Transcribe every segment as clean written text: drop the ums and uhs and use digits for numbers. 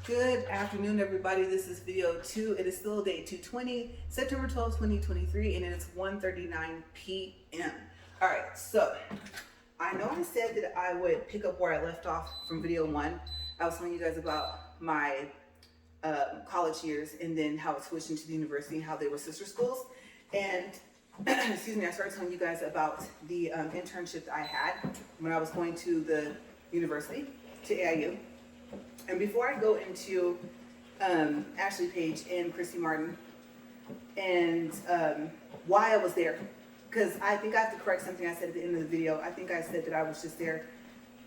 Good afternoon, everybody. This is video 2. It is still day 220, September 12th, 2023, and it is 1:39 p.m. All right, so I know I said that I would pick up where I left off from video 1. I was telling you guys about my college years and then how it switched into the university and how they were sister schools. And excuse me, I started telling you guys about the internship that I had when I was going to the university, to AIU. And before I go into Ashley, Paige, and Christie Martin and why I was there, because I think I have to correct something I said at the end of the video. I think I said that I was just there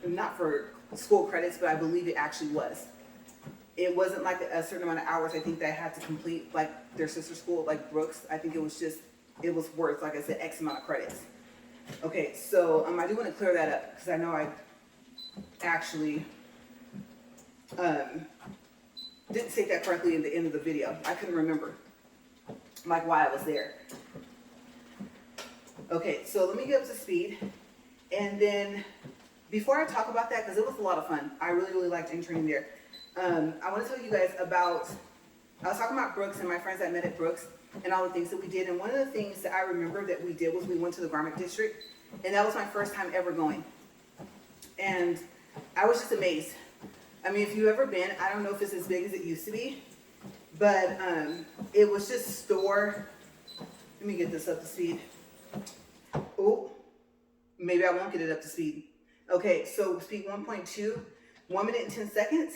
not for school credits, but I believe it actually was. It wasn't like a certain amount of hours I think that I had to complete like their sister school, like Brooks. I think it was just, it was worth, like I said, X amount of credits. Okay, so I do want to clear that up because I know I actually didn't say that correctly in the end of the video. I couldn't remember like why I was there. Okay, so let me get up to speed, and then before I talk about that, because it was a lot of fun, I really liked interning there. I want to tell you guys about, I was talking about Brooks and my friends I met at Brooks and all the things that we did, and one of the things that I remember that we did was we went to the garment district, and that was my first time ever going, and I was just amazed. I mean, if you've ever been, I don't know if it's as big as it used to be, but it was just store. Let me get this up to speed. Oh, maybe I won't get it up to speed. Okay, so speed 1.2, 1 minute and 10 seconds,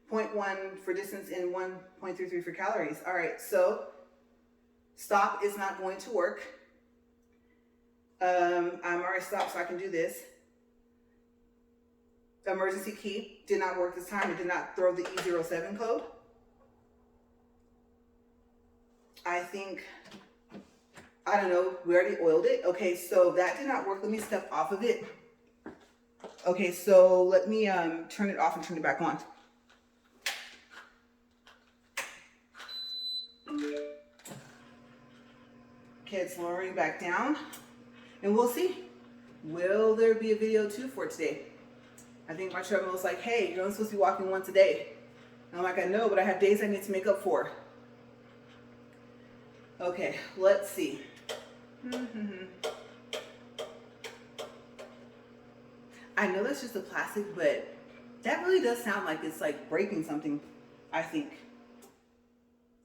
0.1 for distance and 1.33 for calories. All right, so stop is not going to work. I'm already stopped, so I can do this. Emergency key did not work this time. It did not throw the E07 code. I think, I don't know, we already oiled it. Okay, so that did not work. Let me step off of it. Okay, so let me turn it off and turn it back on. Okay, it's lowering back down. And we'll see. Will there be a video 2 for today? I think my treadmill was like, hey, you're only supposed to be walking once a day. And I'm like, I know, but I have days I need to make up for. Okay, let's see. I know that's just a plastic, but that really does sound like it's like breaking something, I think.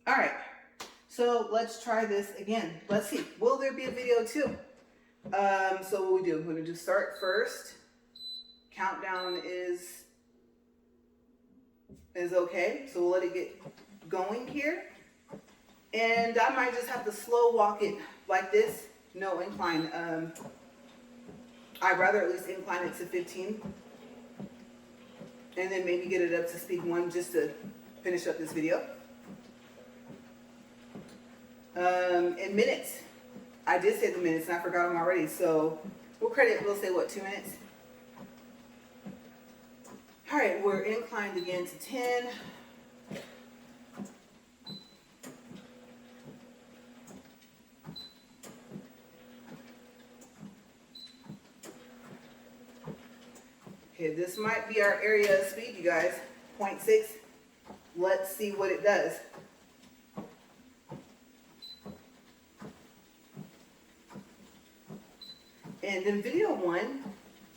All right, so let's try this again. Let's see, will there be a video 2? So what we do, we're gonna do start first. Countdown is okay, so we'll let it get going here. And I might just have to slow walk it like this. No incline. I'd rather at least incline it to 15. And then maybe get it up to speed 1 just to finish up this video. In minutes. I did say the minutes and I forgot them already. So we'll say what, 2 minutes? All right, we're inclined again to 10. Okay, this might be our area of speed, you guys. 0.6. Let's see what it does. And in video 1,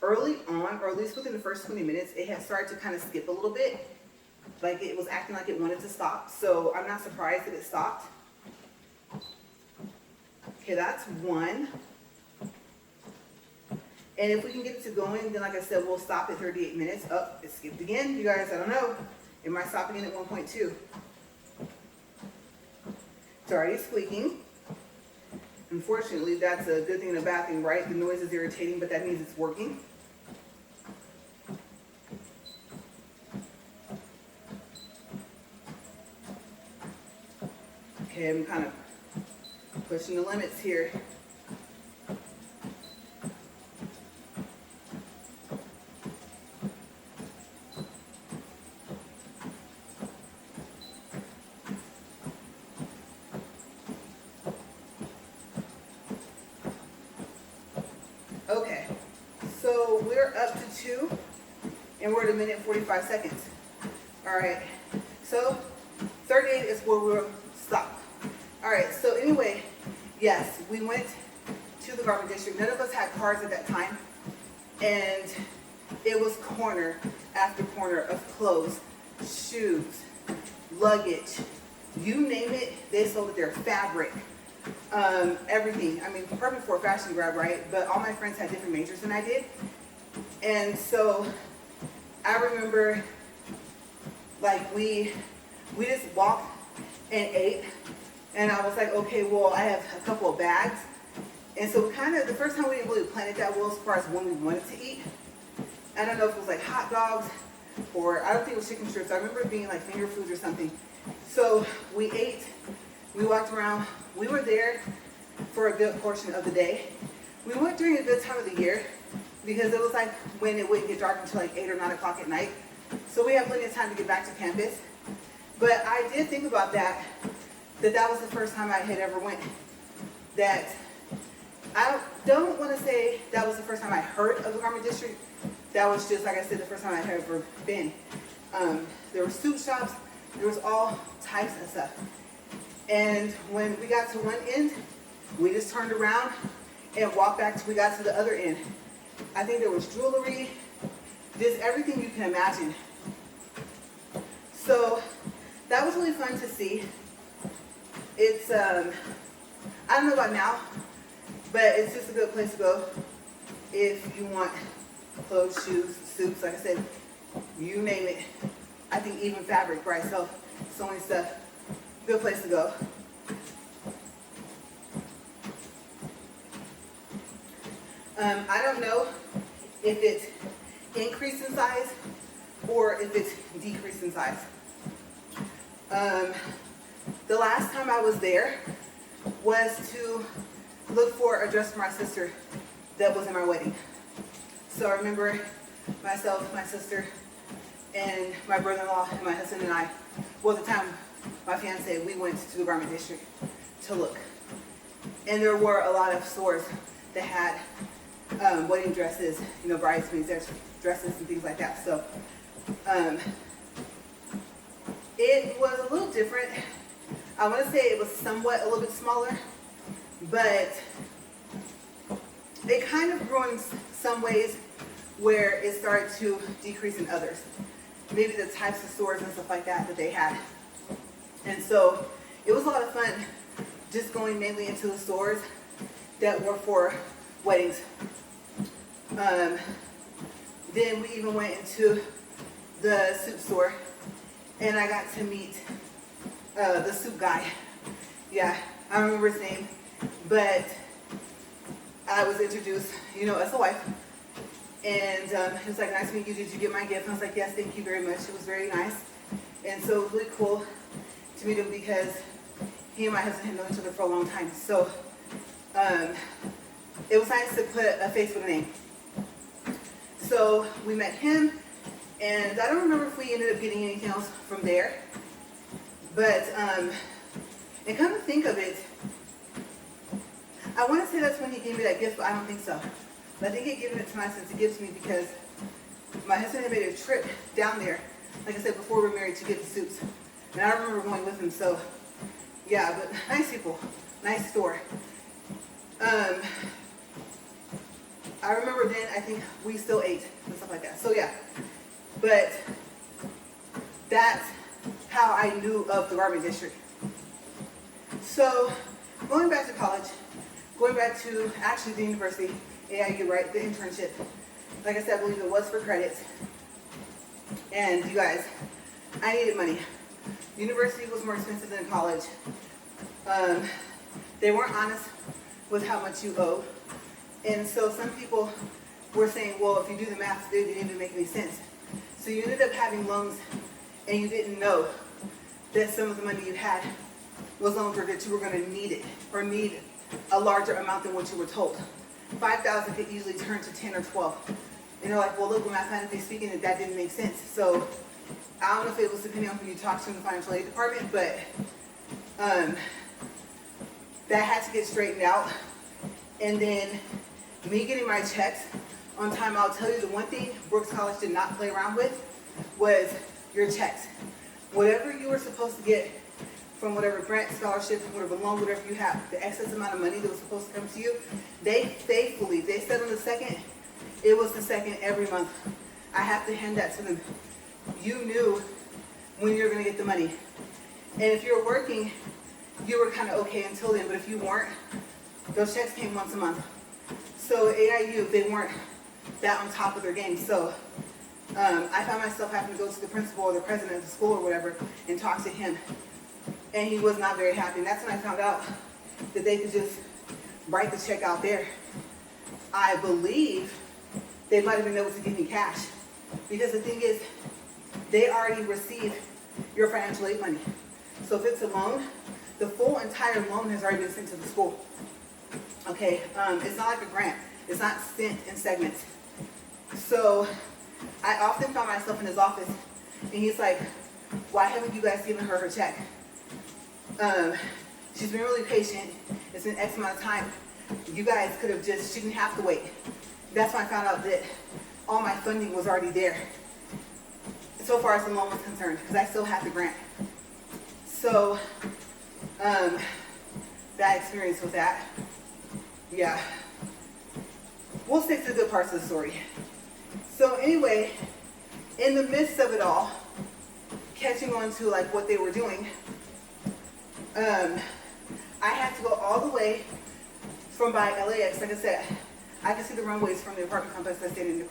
early on, or at least within the first 20 minutes, it had started to kind of skip a little bit. Like it was acting like it wanted to stop. So I'm not surprised that it stopped. Okay, that's 1. And if we can get it to going, then like I said, we'll stop at 38 minutes. Oh, it skipped again. You guys, I don't know. It might stop again at 1.2. It's already squeaking. Unfortunately, that's a good thing and a bad thing, right? The noise is irritating, but that means it's working. Okay, I'm kind of pushing the limits here. Okay, so we're up to 2, and we're at 1 minute 45 seconds. All right, so 38 is where we'll stop. All right, so anyway, yes, we went to the garment district. None of us had cars at that time, and it was corner after corner of clothes, shoes, luggage, you name it, they sold it there. Fabric, everything. I mean, perfect for a fashion grab, right? But all my friends had different majors than I did. And so I remember, like, we just walked and ate. And I was like, okay, well, I have a couple of bags. And so kind of, the first time we didn't really plan it that well as far as when we wanted to eat. I don't know if it was like hot dogs or I don't think it was chicken strips. I remember it being like finger foods or something. So we ate, we walked around. We were there for a good portion of the day. We went during a good time of the year because it was like when it wouldn't get dark until like 8 or 9 o'clock at night. So we had plenty of time to get back to campus. But I did think about that was the first time I had ever went. That I don't want to say that was the first time I heard of the garment district. That was just, like I said, the first time I had ever been. There were suit shops. There was all types of stuff. And when we got to one end, we just turned around and walked back till we got to the other end. I think there was jewelry, just everything you can imagine. So that was really fun to see. It's, I don't know about now, but it's just a good place to go if you want clothes, shoes, suits, like I said, you name it. I think even fabric by itself, sewing stuff, good place to go. I don't know if it's increased in size or if it's decreased in size. The last time I was there was to look for a dress for my sister that was in my wedding. So I remember myself, my sister, and my brother-in-law and my husband and I, well, at the time, my fiance, we went to the garment district to look. And there were a lot of stores that had wedding dresses, you know, bridesmaids dresses and things like that. So it was a little different. I want to say it was somewhat a little bit smaller, but it kind of grew in some ways where it started to decrease in others. Maybe the types of stores and stuff like that that they had. And so it was a lot of fun just going mainly into the stores that were for weddings. Then we even went into the suit store and I got to meet the suit guy. Yeah, I don't remember his name, but I was introduced, you know, as a wife. And he was like, nice to meet you. Did you get my gift? And I was like, yes, thank you very much. It was very nice. And so it was really cool to meet him because he and my husband had known each other for a long time. So it was nice to put a face with a name. So we met him, and I don't remember if we ended up getting anything else from there. But, and come to think of it, I want to say that's when he gave me that gift, but I don't think so. I think he had given it to my since he gives me because my husband had made a trip down there, like I said, before we were married to get the suits. And I remember going with him, so yeah, but nice people, nice store. I remember then, I think we still ate and stuff like that. So yeah, but that's how I knew of the garment district. So going back to college, going back to actually the university, yeah, you're right, the internship. Like I said, I believe it was for credits. And you guys, I needed money. University was more expensive than college. They weren't honest with how much you owe. And so some people were saying, well, if you do the math, it didn't even make any sense. So you ended up having loans and you didn't know that some of the money you had was loans or that you were going to need it or need a larger amount than what you were told. 5,000 could easily turn to 10 or 12. And they're like, well, look, mathematically speaking, that didn't make sense. So I don't know if it was depending on who you talked to in the financial aid department, but that had to get straightened out. And then me getting my checks on time, I'll tell you the one thing Brooks College did not play around with was your checks. Whatever you were supposed to get from whatever grant, scholarship, whatever loan, whatever you have, the excess amount of money that was supposed to come to you, they faithfully, they said on the second, it was the second every month. I have to hand that to them. You knew when you were going to get the money. And if you were working, you were kind of okay until then, but if you weren't, those checks came once a month. So AIU, they weren't that on top of their game. So I found myself having to go to the principal or the president of the school or whatever and talk to him. And he was not very happy. And that's when I found out that they could just write the check out there. I believe they might have been able to give me cash. Because the thing is, they already received your financial aid money. So if it's a loan, the full entire loan has already been sent to the school. Okay, it's not like a grant. It's not sent in segments. So I often found myself in his office, and he's like, why haven't you guys given her her check? She's been really patient. It's been X amount of time. You guys could have just, she didn't have to wait. That's when I found out that all my funding was already there, so far as the loan was concerned, because I still had the grant. So, that experience with that, yeah. We'll stick to the good parts of the story. So anyway, in the midst of it all, catching on to like what they were doing, I had to go all the way from by LAX. Like I said, I could see the runways from the apartment complex I stayed in. The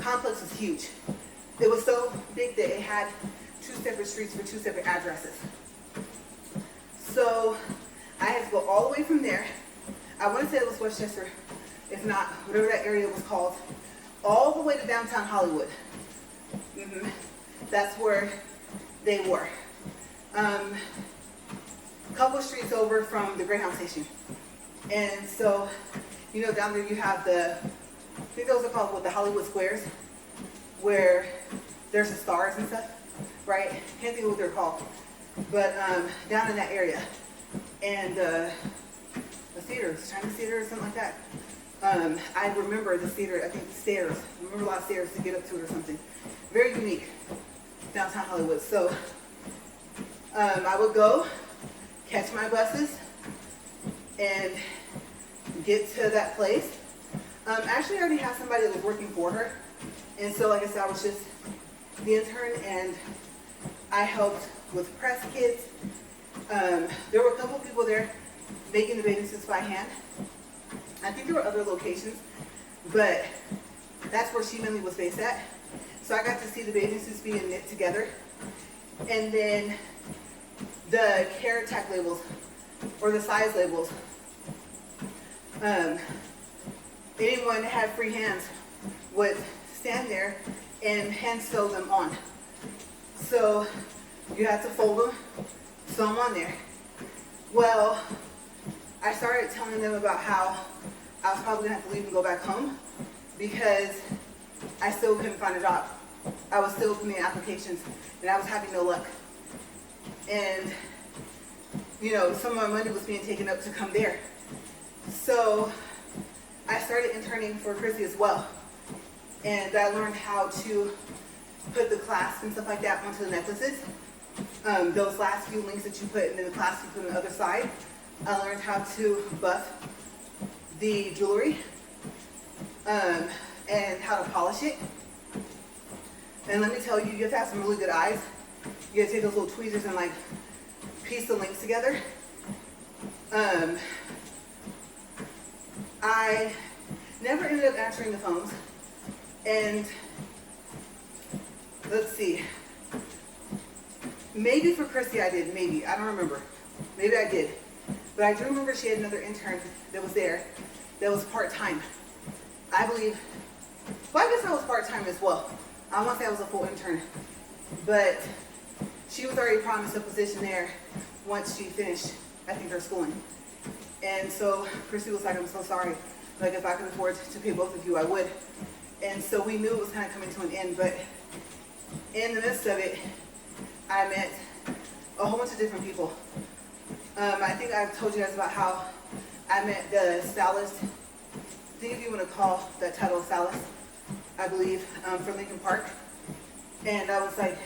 complex was huge. It was so big that it had 2 separate streets for 2 separate addresses. So I had to go all the way from there. I want to say it was Westchester, if not, whatever that area was called, all the way to downtown Hollywood. That's where they were. A couple streets over from the Greyhound station. And so, you know, down there you have the, I think those are called what, the Hollywood Squares, where there's the stars and stuff, right? Can't think of what they're called. But down in that area. And the theaters, Chinese theater or something like that. I remember the theater, I think stairs. I remember a lot of stairs to get up to it or something. Very unique, downtown Hollywood. So I would go, catch my buses, and get to that place. Actually, I already had somebody that was working for her. And so, like I said, I was just the intern, and I helped with press kits. There were a couple people there making the bathing suits by hand. I think there were other locations, but that's where she mainly was based at. So I got to see the bathing suits being knit together. And then the care tag labels, or the size labels. Anyone that had free hands would stand there and hand sew them on. So you had to fold them, sew them on there. Well, I started telling them about how I was probably gonna have to leave and go back home because I still couldn't find a job. I was still putting in applications and I was having no luck. And, you know, some of my money was being taken up to come there. So I started interning for Christie as well. And I learned how to put the clasp and stuff like that onto the necklaces. Those last few links that you put, and then the clasp you put on the other side. I learned how to buff the jewelry and how to polish it. And let me tell you, you have to have some really good eyes. You have to take those little tweezers and like piece the links together. I never ended up answering the phones. And let's see, maybe for Christie I did, maybe, I don't remember. Maybe I did. But I do remember she had another intern that was there that was part-time. I believe, well, I guess I was part-time as well. I won't say I was a full intern, but she was already promised a position there once she finished, I think, her schooling. And so Christie was like, I'm so sorry. Like, if I could afford to pay both of you, I would. And so we knew it was kind of coming to an end, but in the midst of it, I met a whole bunch of different people. I think I've told you guys about how I met the stylist. I think if you want to call that title stylist, I believe, for Lincoln Park. And I was like,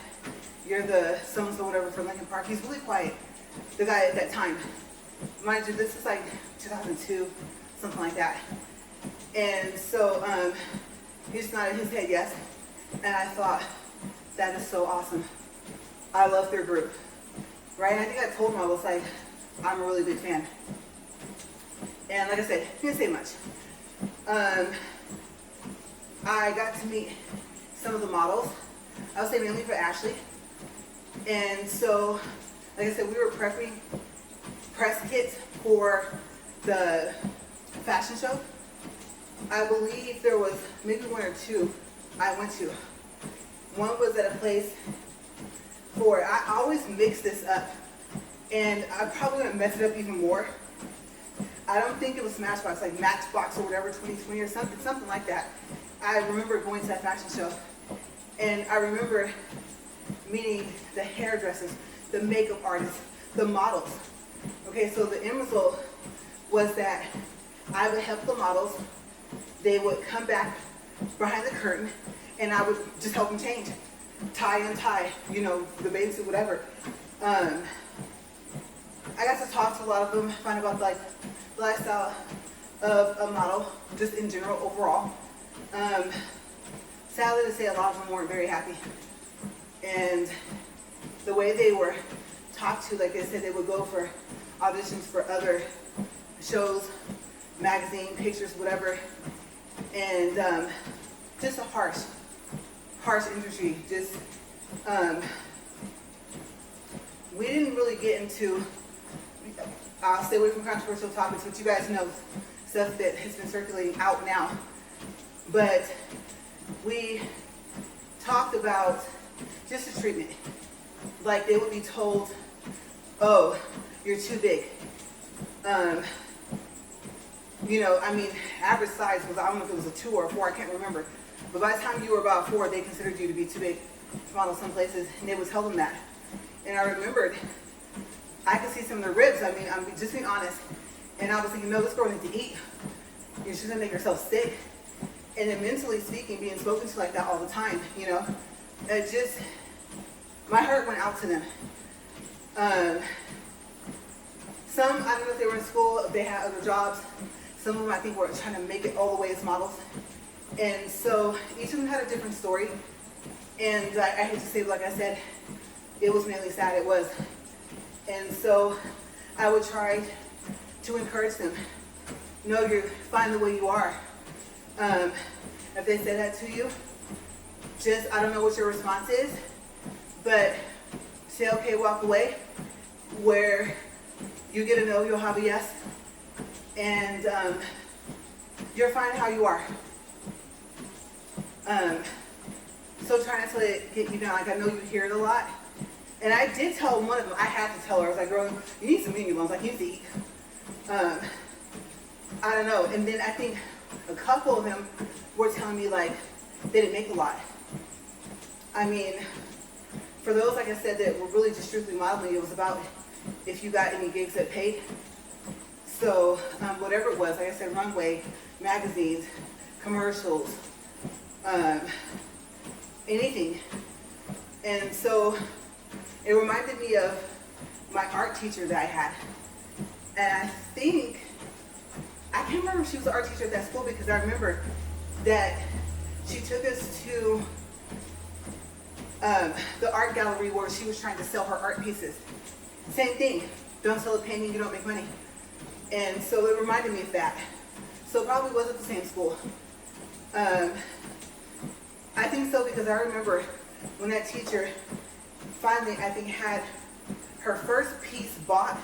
you're the so-and-so whatever for Lincoln Park. He's really quiet, the guy at that time. Mind you, this is like 2002, something like that. And so he just nodded his head yes. And I thought, that is so awesome. I love their group. Right? And I think I told him, I was like, I'm a really big fan. And like I said, he didn't say much. I got to meet some of the models. I would say mainly for Ashley. And so, like I said, we were prepping press kits for the fashion show. I believe there was maybe one or two I went to. One was at a place for, I always mix this up, and I'm probably gonna mess it up even more. I don't think it was Smashbox, like Matchbox or whatever, 2020 or something like that. I remember going to that fashion show, and I remember meeting the hairdressers, the makeup artists, the models. Okay, so the end result was that I would help the models. They would come back behind the curtain, and I would just help them change. Tie and tie, you know, the bathing suit, whatever. I got to talk to a lot of them, find about like the lifestyle of a model, just in general, overall. Sadly to say, a lot of them weren't very happy. And the way they were talked to, like they said, they would go for auditions for other shows, magazine, pictures, whatever. And just a harsh industry. Just, we didn't really get into, I'll stay away from controversial topics, but you guys know stuff that has been circulating out now. But we talked about just the treatment. Like they would be told, oh, you're too big. You know, I mean, average size was, I don't know if it was a 2 or a 4, I can't remember. But by the time you were about 4, they considered you to be too big to model some places, and they would tell them that. And I remembered, I could see some of the ribs, I mean, I'm just being honest. And I was thinking, no, this girl needs to eat. She's gonna make herself sick. And then mentally speaking, being spoken to like that all the time, you know, it just, my heart went out to them. Some, I don't know if they were in school, if they had other jobs. Some of them, I think, were trying to make it all the way as models. And so each of them had a different story. And I hate to say, like I said, it was mainly sad, it was. And so I would try to encourage them. No, you're fine the way you are. If they said that to you, just, I don't know what your response is, but say, okay, walk away. Where you get a no, you'll have a yes. And you're fine how you are. So try not to let it get you down. Like I know you hear it a lot. And I did tell one of them, I had to tell her, I was like, girl, you need some menu bones, like you need to eat. I don't know. And then I think a couple of them were telling me like they didn't make a lot. I mean, for those, like I said, that were really just strictly modeling, it was about if you got any gigs that paid. So whatever it was, like I said, runway, magazines, commercials, anything. And so it reminded me of my art teacher that I had. And I think, I can't remember if she was an art teacher at that school because I remember that she took us to the art gallery where she was trying to sell her art pieces. Same thing, don't sell a painting, you don't make money. And so it reminded me of that. So it probably was at the same school. I think so because I remember when that teacher finally, I think, had her first piece bought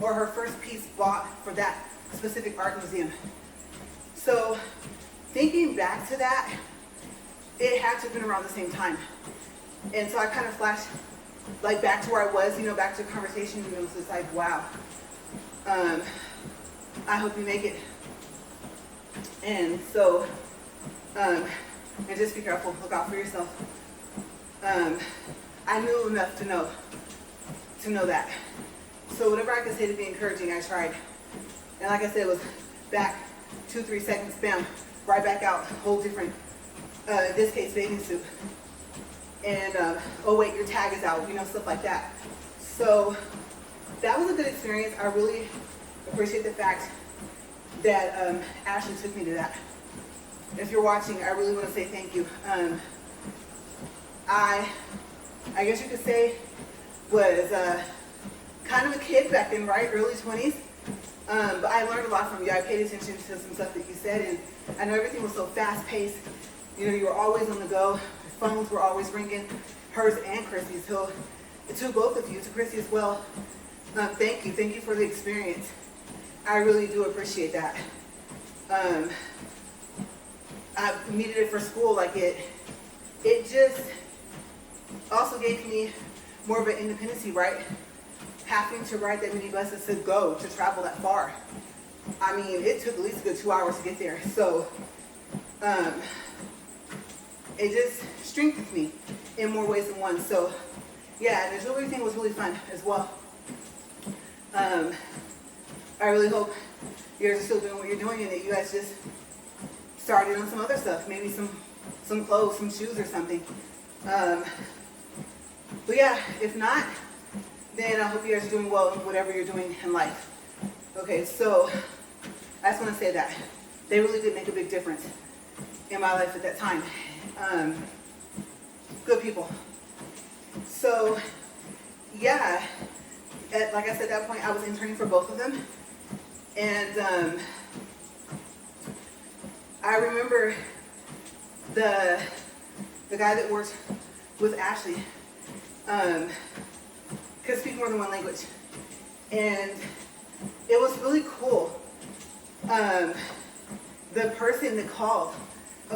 or her first piece bought for that specific art museum. So thinking back to that, it had to have been around the same time. And so I kind of flashed like back to where I was, you know, back to the conversation, and it was just like, wow. I hope you make it. And so, and just be careful, look out for yourself. I knew enough to know that. So whatever I could say to be encouraging, I tried. And like I said, it was back 2-3 seconds, bam, right back out, whole different, in this case, bathing suit. and oh wait, your tag is out, stuff like that. So that was a good experience. I really appreciate the fact that Ashley took me to that. If you're watching, I really want to say thank you. I guess you could say was kind of a kid back then, right? Early 20s. But I learned a lot from you. I paid attention to some stuff that you said, and I know everything was so fast-paced. You were always on the go. The phones were always ringing, hers and Christie's. So to both of you, to Christie as well, thank you. Thank you for the experience. I really do appreciate that. I needed it for school. Like it just also gave me more of an independency, right? Having to ride that many buses to go, to travel that far. I mean, it took at least a good 2 hours to get there. So it just strengthened me in more ways than one. So yeah, the jewelry thing was really fun as well. I really hope you guys are still doing what you're doing and that you guys just started on some other stuff, maybe some clothes, some shoes or something. But yeah, if not, then I hope you guys are doing well in whatever you're doing in life. Okay, so I just want to say that they really did make a big difference in my life at that time. Good people. So yeah, like I said, at that point I was interning for both of them, and I remember the guy that worked with Ashley could speak more than one language, and it was really cool. The person that called,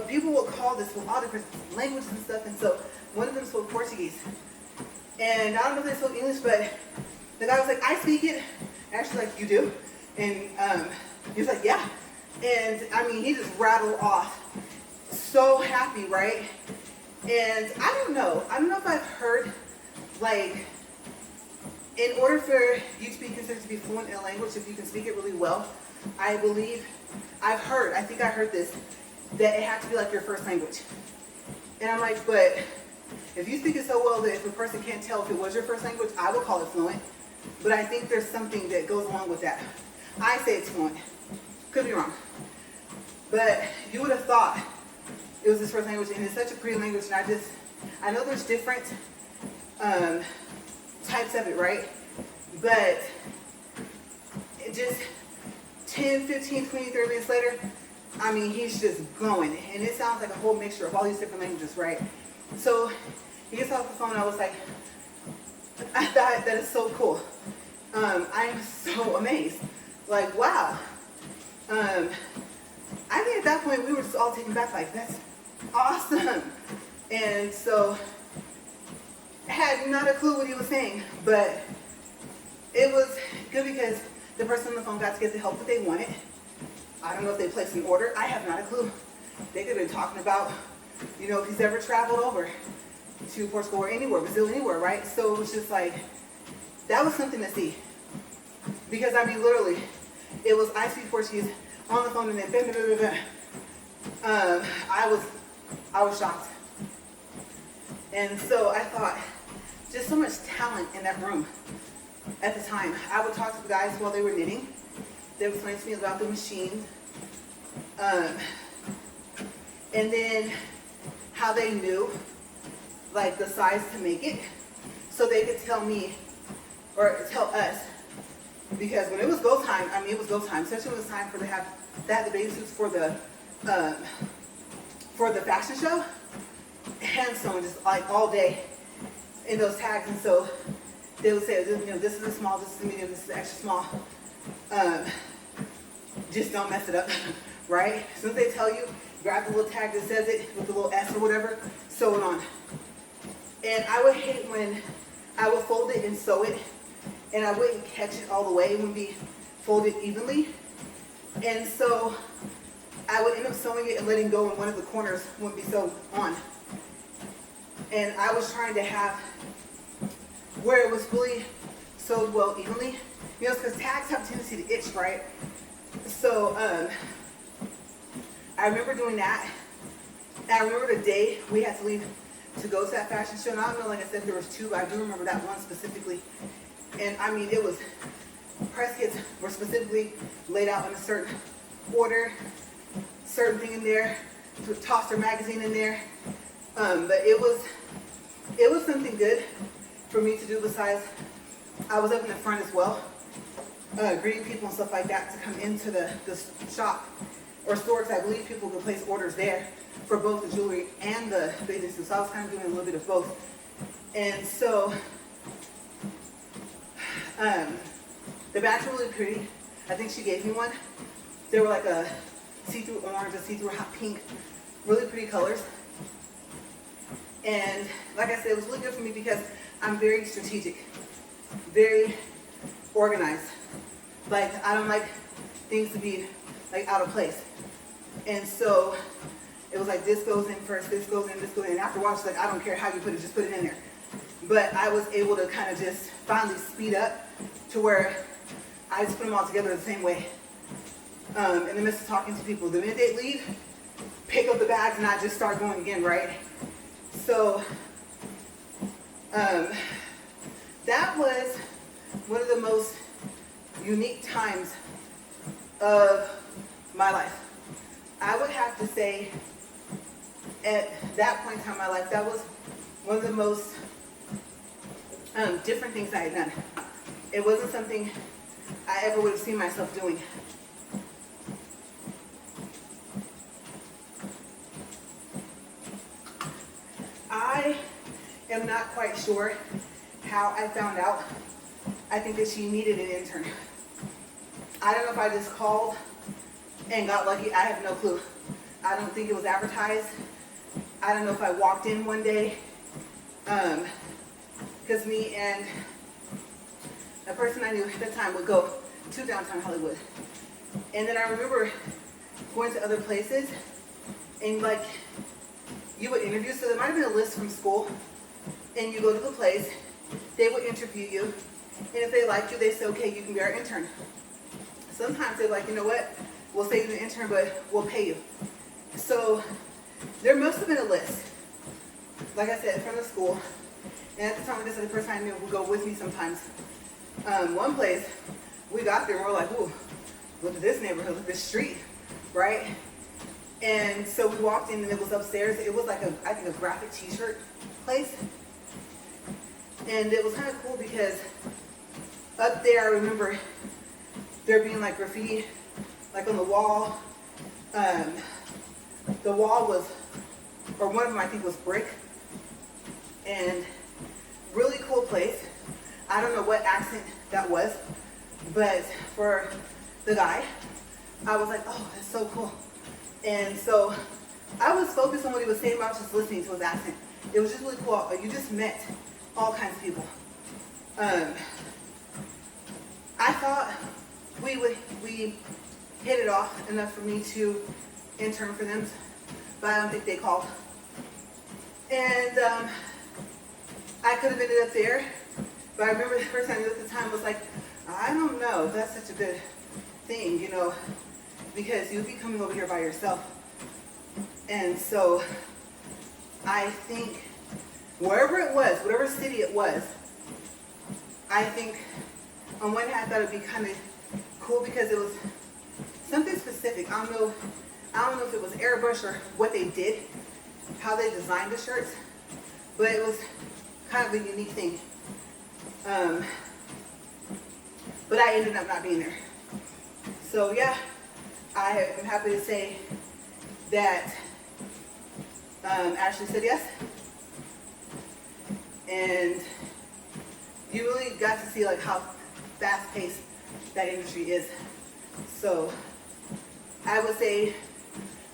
people will call this with all different languages and stuff, and so one of them spoke Portuguese, and I don't know if they spoke English, but the guy was like, I speak it. Actually, like, you do? And he was like, yeah. And I mean, he just rattled off, so happy, right? And I don't know if I've heard, like, in order for you to be considered to be fluent in a language, if you can speak it really well, I think I heard this, that it had to be like your first language. And I'm like, but if you speak it so well that if a person can't tell if it was your first language, I would call it fluent. But I think there's something that goes along with that. I say it's fluent. Could be wrong. But you would have thought it was his first language, and it's such a pretty language, and I know there's different types of it, right? But it just 10, 15, 20, 30 minutes later, I mean, he's just going. And it sounds like a whole mixture of all these different languages, right? So he gets off the phone, and I was like, I thought that is so cool. I'm so amazed. Like, wow. I think at that point we were just all taken back, like, that's awesome. And so I had not a clue what he was saying, but it was good because the person on the phone got to get the help that they wanted. I don't know if they placed an order. I have not a clue. They could have been talking about, if he's ever traveled over to Portugal or anywhere, Brazil, anywhere, right? So it was just like, that was something to see. Because, I mean, literally, it was, I speak Portuguese on the phone, and then, bam, bam, bam, bam. I was shocked. And so I thought, just so much talent in that room at the time. I would talk to the guys while they were knitting. They would explain to me about the machine. And then how they knew, like, the size to make it, so they could tell me, or tell us, because when it was go time, I mean, it was go time, especially when it was time for they had the bathing suits for the fashion show, hand sewn just like all day in those tags. And so they would say, this is a small, this is a medium, this is extra small. Just don't mess it up, right? As soon as they tell you, grab the little tag that says it with the little S or whatever, sew it on. And I would hate when I would fold it and sew it, and I wouldn't catch it all the way. It wouldn't be folded evenly. And so I would end up sewing it and letting go, and one of the corners wouldn't be sewed on. And I was trying to have where it was really sewed well evenly. Because tags have a tendency to itch, right? So I remember doing that. And I remember the day we had to leave to go to that fashion show. And I don't know, like I said, there was two, but I do remember that one specifically. And I mean, it was, press kits were specifically laid out in a certain order, certain thing in there, to toss their magazine in there. But it was something good for me to do. Besides, I was up in the front as well, greeting people and stuff like that to come into the shop or store, because I believe people could place orders there for both the jewelry and the bathing suits. So I was kind of doing a little bit of both. And so the bags were really pretty. I think she gave me one. They were like a see-through orange, a see-through hot pink, really pretty colors. And like I said, it was really good for me because I'm very strategic, very organized. Like, I don't like things to be like out of place. And so it was like, this goes in first, this goes in, this goes in. And after a while, she's like, I don't care how you put it, just put it in there. But I was able to kind of just finally speed up to where I just put them all together the same way. In the midst of talking to people, the minute they leave, pick up the bags and not just start going again, right? So that was one of the most unique times of my life. I would have to say at that point in time in my life, that was one of the most different things I had done. It wasn't something I ever would have seen myself doing. I am not quite sure how I found out. I think that she needed an intern. I don't know if I just called and got lucky. I have no clue. I don't think it was advertised. I don't know if I walked in one day, because me and a person I knew at the time would go to downtown Hollywood. And then I remember going to other places and like, you would interview, so there might have been a list from school, and you go to the place, they would interview you, and if they liked you, they say, okay, you can be our intern. Sometimes they're like, you know what, we'll say you're an intern, but we'll pay you. So there must have been a list, like I said, from the school, and at the time, like I said, the person I knew would go with me sometimes. One place, we got there, and we're like, ooh, look at this neighborhood, look at this street, right? And so we walked in and it was upstairs. It was like I think a graphic t-shirt place. And it was kind of cool because up there, I remember there being like graffiti, like on the wall. The wall was, or one of them I think was brick. And really cool place. I don't know what accent that was, but for the guy, I was like, oh, that's so cool. And so I was focused on what he was saying, but I was just listening to his accent. It was just really cool. You just met all kinds of people. I thought we hit it off enough for me to intern for them, but I don't think they called. And I could have ended up there, but I remember the person I knew at the time was like, I don't know if that's such a good thing, you know, because you'd be coming over here by yourself. And so I think wherever it was, whatever city it was, I think on one hand I thought it'd be kind of cool because it was something specific. I don't know if it was airbrush or what they did, how they designed the shirts, but it was kind of a unique thing. But I ended up not being there. So yeah, I am happy to say that Ashley said yes. And you really got to see like how fast-paced that industry is. So I would say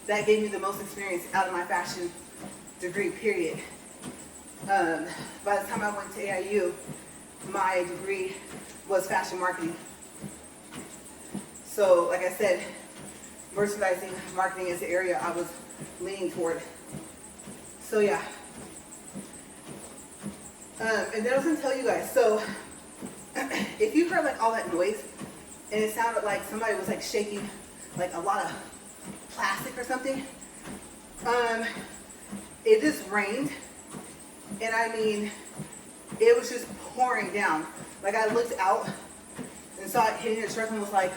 that gave me the most experience out of my fashion degree, period. By the time I went to AIU, my degree was fashion marketing. So like I said, merchandising, marketing is the area I was leaning toward. So yeah. And then I was gonna tell you guys, so if you heard like all that noise and it sounded like somebody was like shaking like a lot of plastic or something, it just rained And I mean, it was just pouring down. Like I looked out and saw it hitting the truck and was like,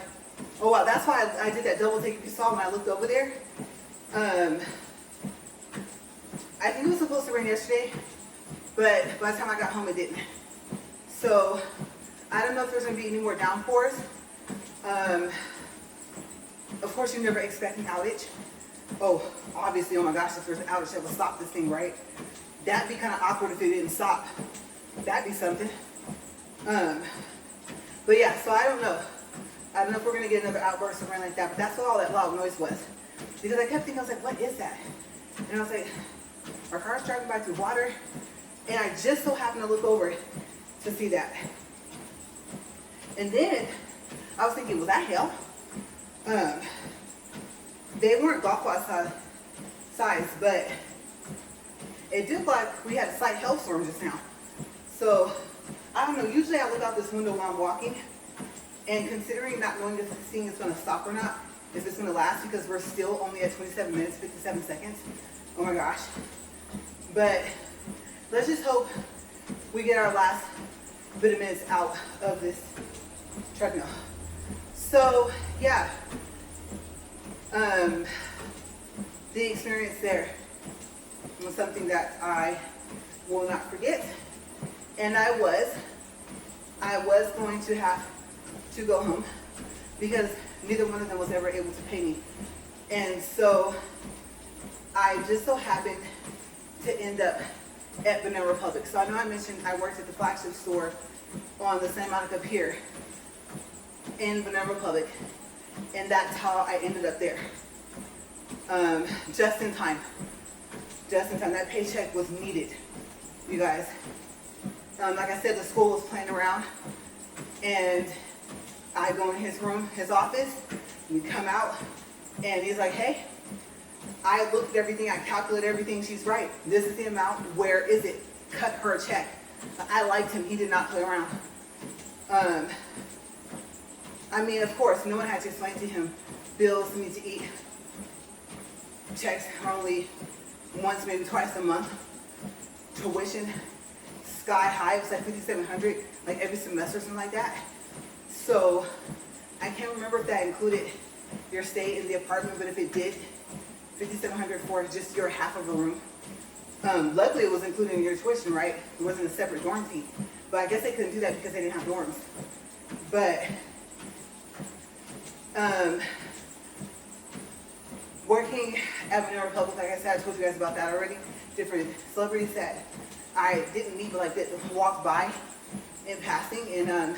oh wow, that's why I did that double take. If you saw when I looked over there. I think it was supposed to rain yesterday, but by the time I got home it didn't. So I don't know if there's gonna be any more downpours. Of course you never expect an outage. Oh, obviously, oh my gosh, if there's an outage that will stop this thing, right? That'd be kind of awkward if it didn't stop. That'd be something. But yeah, so I don't know. I don't know if we're gonna get another outburst or rain like that, but that's what all that loud noise was. Because I kept thinking, I was like, what is that? And I was like, our car's driving by through water, and I just so happened to look over to see that. And then I was thinking, was that hail? They weren't golf ball size, but it did look like we had a slight hailstorm just now. So I don't know. Usually I look out this window while I'm walking, and considering not knowing if this thing is going to stop or not, if it's going to last, because we're still only at 27 minutes, 57 seconds. Oh my gosh. But let's just hope we get our last bit of minutes out of this treadmill. So yeah, the experience there was something that I will not forget. And I was going to have to go home because neither one of them was ever able to pay me. And so I just so happened to end up at Banana Republic. So I know I mentioned I worked at the flagship store on the Santa Monica Pier in Banana Republic, and that's how I ended up there. Just in time. Just in time. That paycheck was needed, you guys. Like I said, the school was playing around, and I go in his room, his office, we come out, and he's like, hey, I looked at everything, I calculated everything, she's right. This is the amount, where is it? Cut her a check. I liked him, he did not play around. I mean, of course, no one had to explain to him bills need to eat. Checks are only once, maybe twice a month. Tuition, sky high, it was like $5,700, like every semester or something like that. So I can't remember if that included your stay in the apartment, but if it did, $5,700 for just your half of a room. Luckily it was included in your tuition, right? It wasn't a separate dorm fee. But I guess they couldn't do that because they didn't have dorms. But working at Banana Republic, like I said, I told you guys about that already. Different celebrities that I didn't meet, but like that walked by in passing, and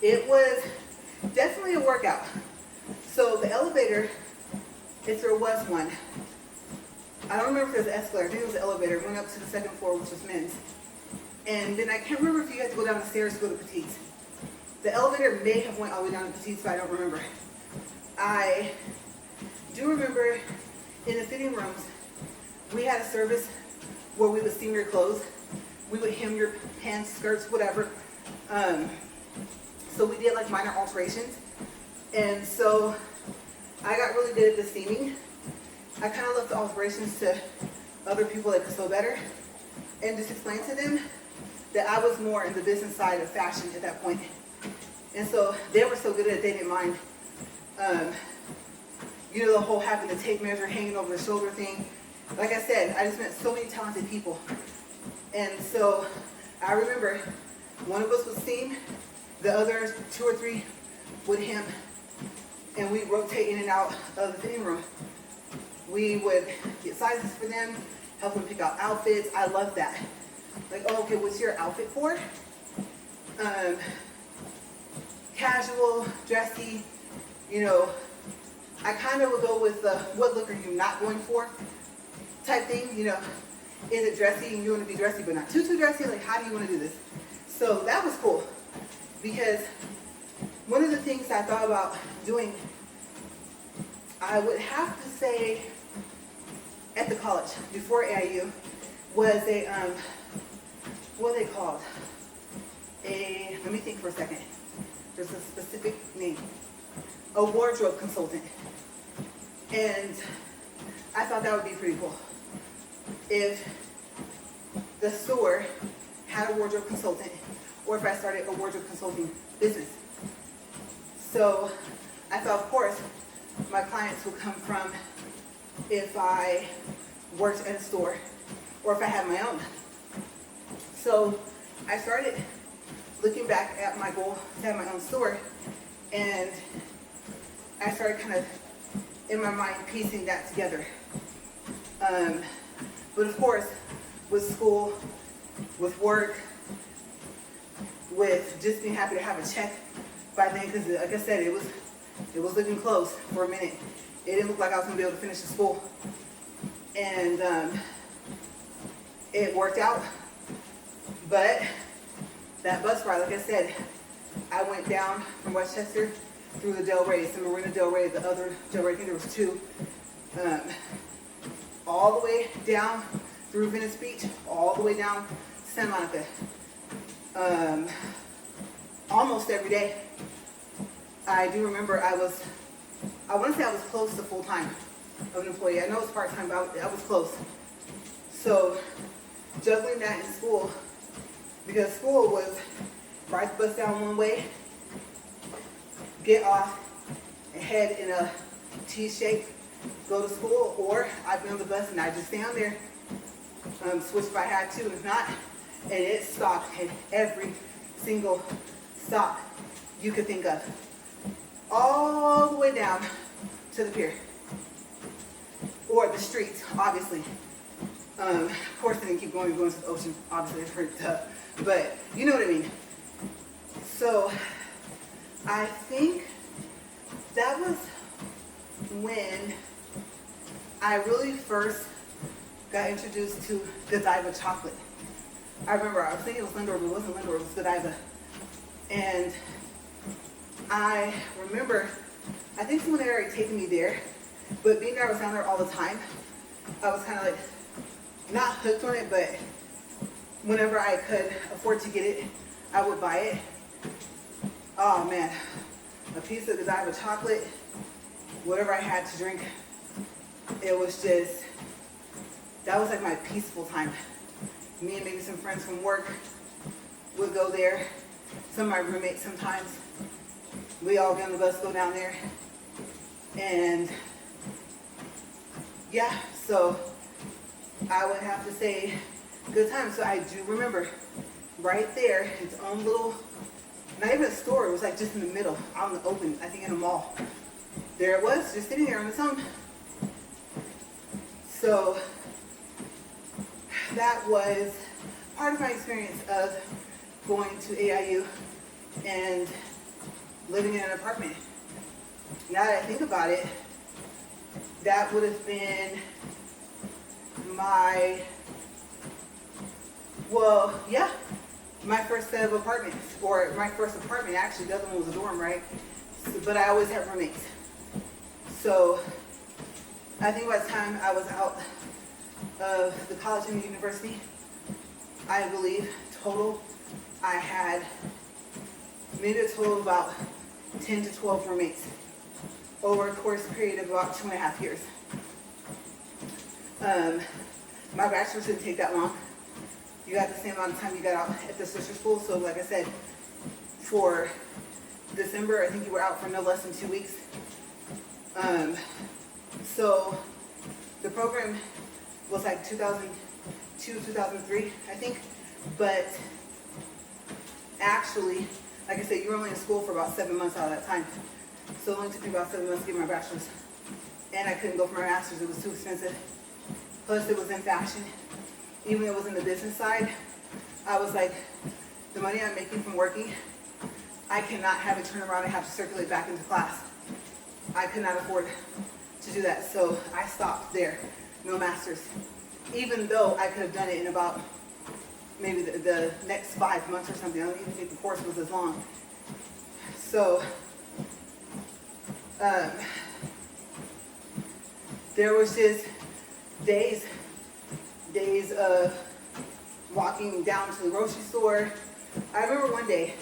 it was definitely a workout. So the elevator, if there was one, I don't remember if there was an escalator. I think it was an elevator. Went up to the second floor, which was men's. And then I can't remember if you had to go down the stairs to go to Petite's. The elevator may have went all the way down to Petite's, but I don't remember. I do remember in the fitting rooms, we had a service where we would steam your clothes. We would hem your pants, skirts, whatever. So we did like minor alterations. And so I got really good at the steaming. I kind of left the alterations to other people that could sew better, and just explained to them that I was more in the business side of fashion at that point. And so they were so good at it, they didn't mind. You know, the whole having the tape measure hanging over the shoulder thing. Like I said, I just met so many talented people. And so I remember one of us would steam, the other 2 or 3 would hem, and we rotate in and out of the fitting room. We would get sizes for them, help them pick out outfits. I love that. Like, oh, okay, what's your outfit for? Casual, dressy, you know. I kind of would go with the what look are you not going for type thing, you know. Is it dressy and you want to be dressy but not too dressy? Like, how do you want to do this? So that was cool, because one of the things I thought about doing, I would have to say at the college before AIU, was a what are they called? Let me think for a second. There's a specific name. A wardrobe consultant. And I thought that would be pretty cool. if the store had a wardrobe consultant or if I started a wardrobe consulting business. So I thought, of course, my clients would come from if I worked at a store or if I had my own. So I started looking back at my goal to have my own store, and I started kind of in my mind piecing that together. But of course, with school, with work, with just being happy to have a check by then, because like I said, it was looking close for a minute. It didn't look like I was gonna be able to finish the school, and it worked out. But that bus ride, like I said, I went down from Westchester through the LaRae's, the Marina LaRae's, the other LaRae, I think there was two, all the way down through Venice Beach, all the way down to Santa Monica, almost every day. I do remember I want to say I was close to full-time of an employee. I know it's part-time, but I was close. So juggling that in school, because school was ride the bus down one way, get off, and head in a T shape, go to school, or I'd be on the bus and I'd just stay on there, switch if I had to, if not, and it stopped at every single stop you could think of, all the way down to the pier, or the streets, obviously. Of course, I didn't keep going to the ocean, obviously, but you know what I mean. So I think that was when I really first got introduced to Godiva chocolate. I remember I was thinking it was Lindor, but it wasn't Lindor, it was Godiva. And I remember, I think someone had already taken me there, but being that I was down there all the time, I was kind of like, not hooked on it, but whenever I could afford to get it, I would buy it. Oh man, a piece of Godiva chocolate, whatever I had to drink, it was just, that was like my peaceful time. Me and maybe some friends from work would go there. Some of my roommates sometimes. We all get on the bus, go down there. And yeah, so I would have to say good time. So I do remember right there, its own little, not even a store, it was like just in the middle, out in the open, I think in a mall. There it was, just sitting there on its own. So that was part of my experience of going to AIU and living in an apartment. Now that I think about it, that would have been my, well, yeah, my first set of apartments, or my first apartment, actually. The other one was a dorm, right? So, but I always had roommates. So I think by the time I was out of the college and the university, I believe total, I had maybe a total of about 10 to 12 roommates over a course period of about 2.5 years. My bachelor's didn't take that long. You got the same amount of time you got out at the sister school. So like I said, for December, I think you were out for no less than 2 weeks. So the program was like 2002, 2003, I think. But actually, like I said, you were only in school for about 7 months out of that time. So it only took me about 7 months to get my bachelor's. And I couldn't go for my master's, it was too expensive. Plus it was in fashion. Even though it was in the business side, I was like, the money I'm making from working, I cannot have it turn around and have to circulate back into class. I could not afford to do that, so I stopped there, no master's. Even though I could have done it in about maybe the next 5 months or something. I don't even think the course was as long. So there was just days of walking down to the grocery store. I remember one day,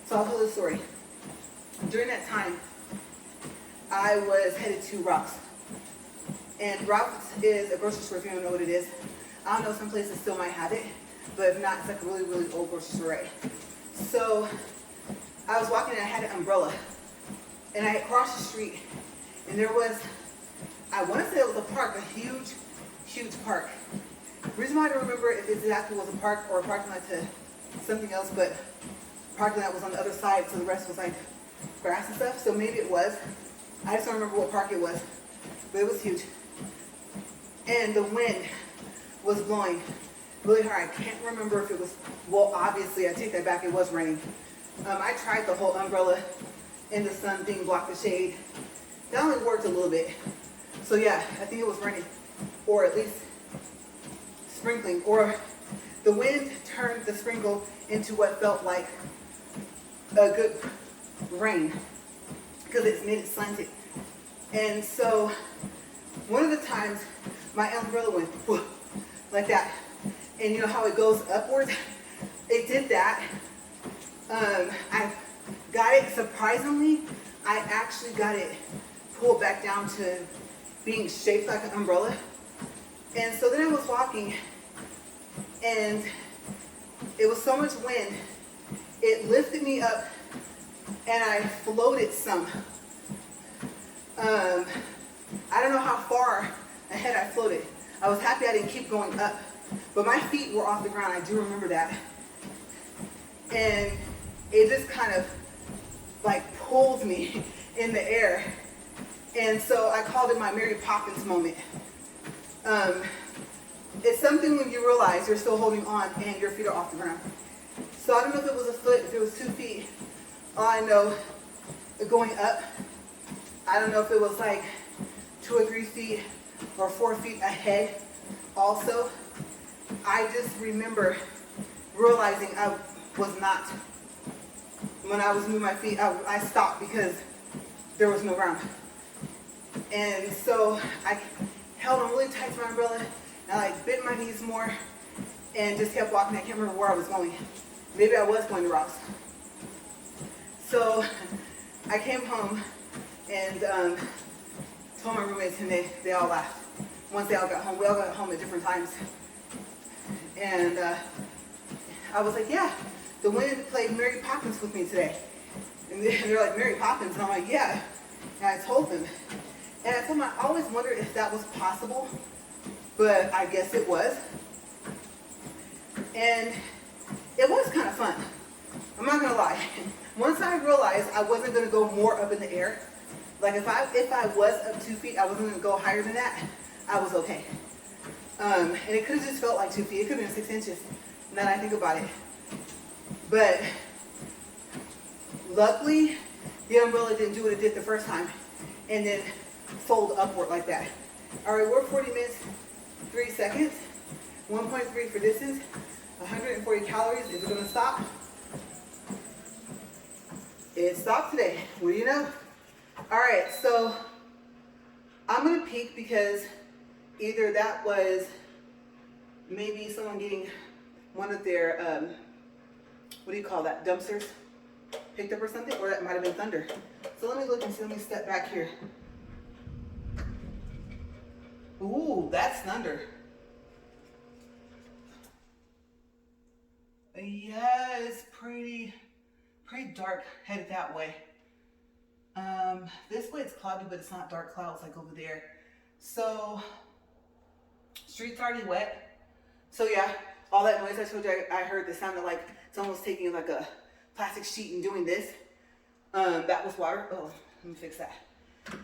so I'll tell this story. During that time, I was headed to Ralph's. And Ralph's is a grocery store, if you don't know what it is. I don't know, some places still might have it, but if not, it's like a really, really old grocery store, right? So I was walking and I had an umbrella, and I had crossed the street, and there was, I want to say it was a park, a huge, huge park. The reason why I don't remember if it exactly was a park or a parking lot to something else, but parking lot was on the other side, so the rest was like grass and stuff. So maybe it was. I just don't remember what park it was, but it was huge. And the wind was blowing really hard. I can't remember if it was, well, obviously, I take that back, it was raining. I tried the whole umbrella in the sun thing, block the shade. That only worked a little bit. So yeah, I think it was raining, or at least sprinkling, or the wind turned the sprinkle into what felt like a good rain, because it made it slanted. And so one of the times my umbrella went whoop, like that, and you know how it goes upwards? It did that. I got it, surprisingly, I actually got it pulled back down to being shaped like an umbrella. And so then I was walking, and it was so much wind, it lifted me up, and I floated some. I don't know how far ahead I floated. I was happy I didn't keep going up, but my feet were off the ground. I do remember that. And it just kind of like pulled me in the air. And so I called it my Mary Poppins moment. It's something when you realize you're still holding on and your feet are off the ground. So I don't know if it was a foot, if it was 2 feet. All I know, going up, I don't know if it was like 2 or 3 feet or 4 feet ahead also. I just remember realizing I was not, when I was moving my feet, I stopped because there was no ground. And so I held on really tight to my umbrella, and I like bent my knees more and just kept walking. I can't remember where I was going. Maybe I was going to Ross. So I came home and told my roommates, and they all laughed. Once they all got home, we all got home at different times. And I was like, yeah, the wind played Mary Poppins with me today. And they're like, Mary Poppins? And I'm like, yeah. And I told them. And I told them I always wondered if that was possible, but I guess it was. And it was kind of fun. I'm not gonna lie. Once I realized I wasn't gonna go more up in the air, like if I was up 2 feet, I wasn't gonna go higher than that, I was okay. And it could have just felt like 2 feet. It could have been 6 inches, now that I think about it. But luckily, the umbrella didn't do what it did the first time and then fold upward like that. All right, we're 40 minutes, 3 seconds, 1.3 for distance, 140 calories. Is it gonna stop? It stopped today. What do you know? All right, so I'm gonna peek because either that was maybe someone getting one of their, what do you call that, dumpsters picked up or something, or that might have been thunder. So let me look and see, let me step back here. Ooh, that's thunder. Yeah, it's pretty dark headed that way. This way it's cloudy, but it's not dark clouds like over there. So, street's already wet. So yeah, all that noise I told you I heard, that sounded like someone was taking like a plastic sheet and doing this. That was water. Oh, let me fix that.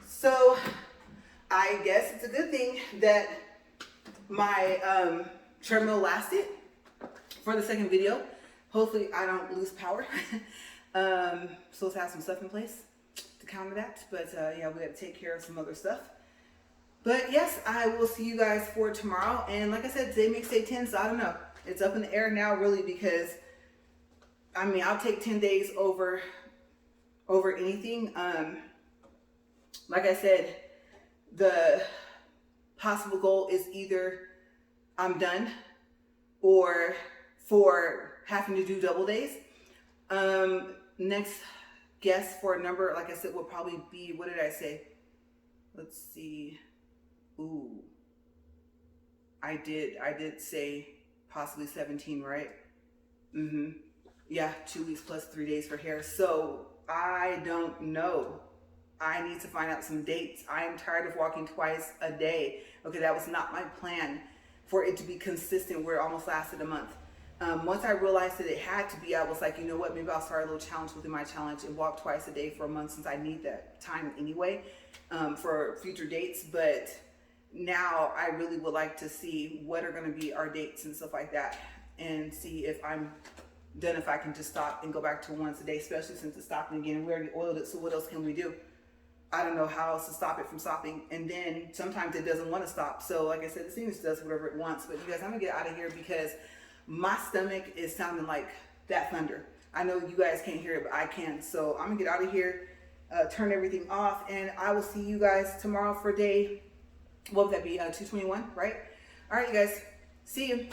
So, I guess it's a good thing that my treadmill lasted for the second video. Hopefully I don't lose power. Supposed to have some stuff in place to counter that, but yeah, we got to take care of some other stuff. But yes, I will see you guys for tomorrow. And like I said, today makes day 10, so I don't know. It's up in the air now, really, because I mean, I'll take 10 days over anything. Like I said, the possible goal is either I'm done or for having to do double days. Next guess for a number, like I said, will probably be, what did I say? Let's see. Ooh. I did say possibly 17, right? Yeah, 2 weeks plus 3 days for hair. So I don't know. I need to find out some dates. I am tired of walking twice a day. Okay, that was not my plan for it to be consistent where it almost lasted a month. Once I realized that it had to be, I was like, you know what, maybe I'll start a little challenge within my challenge and walk twice a day for a month, since I need that time anyway, for future dates. But now I really would like to see what are going to be our dates and stuff like that, and see if I'm done, if I can just stop and go back to once a day, especially since it's stopping again. We already oiled it, so what else can we do? I don't know how else to stop it from stopping. And then sometimes it doesn't want to stop. So like I said, the sinus does whatever it wants. But you guys, I'm gonna get out of here because my stomach is sounding like that thunder. I know you guys can't hear it, but I can. So I'm gonna get out of here, turn everything off, and I will see you guys tomorrow for day, what would that be, 221, right? All right, you guys, see you.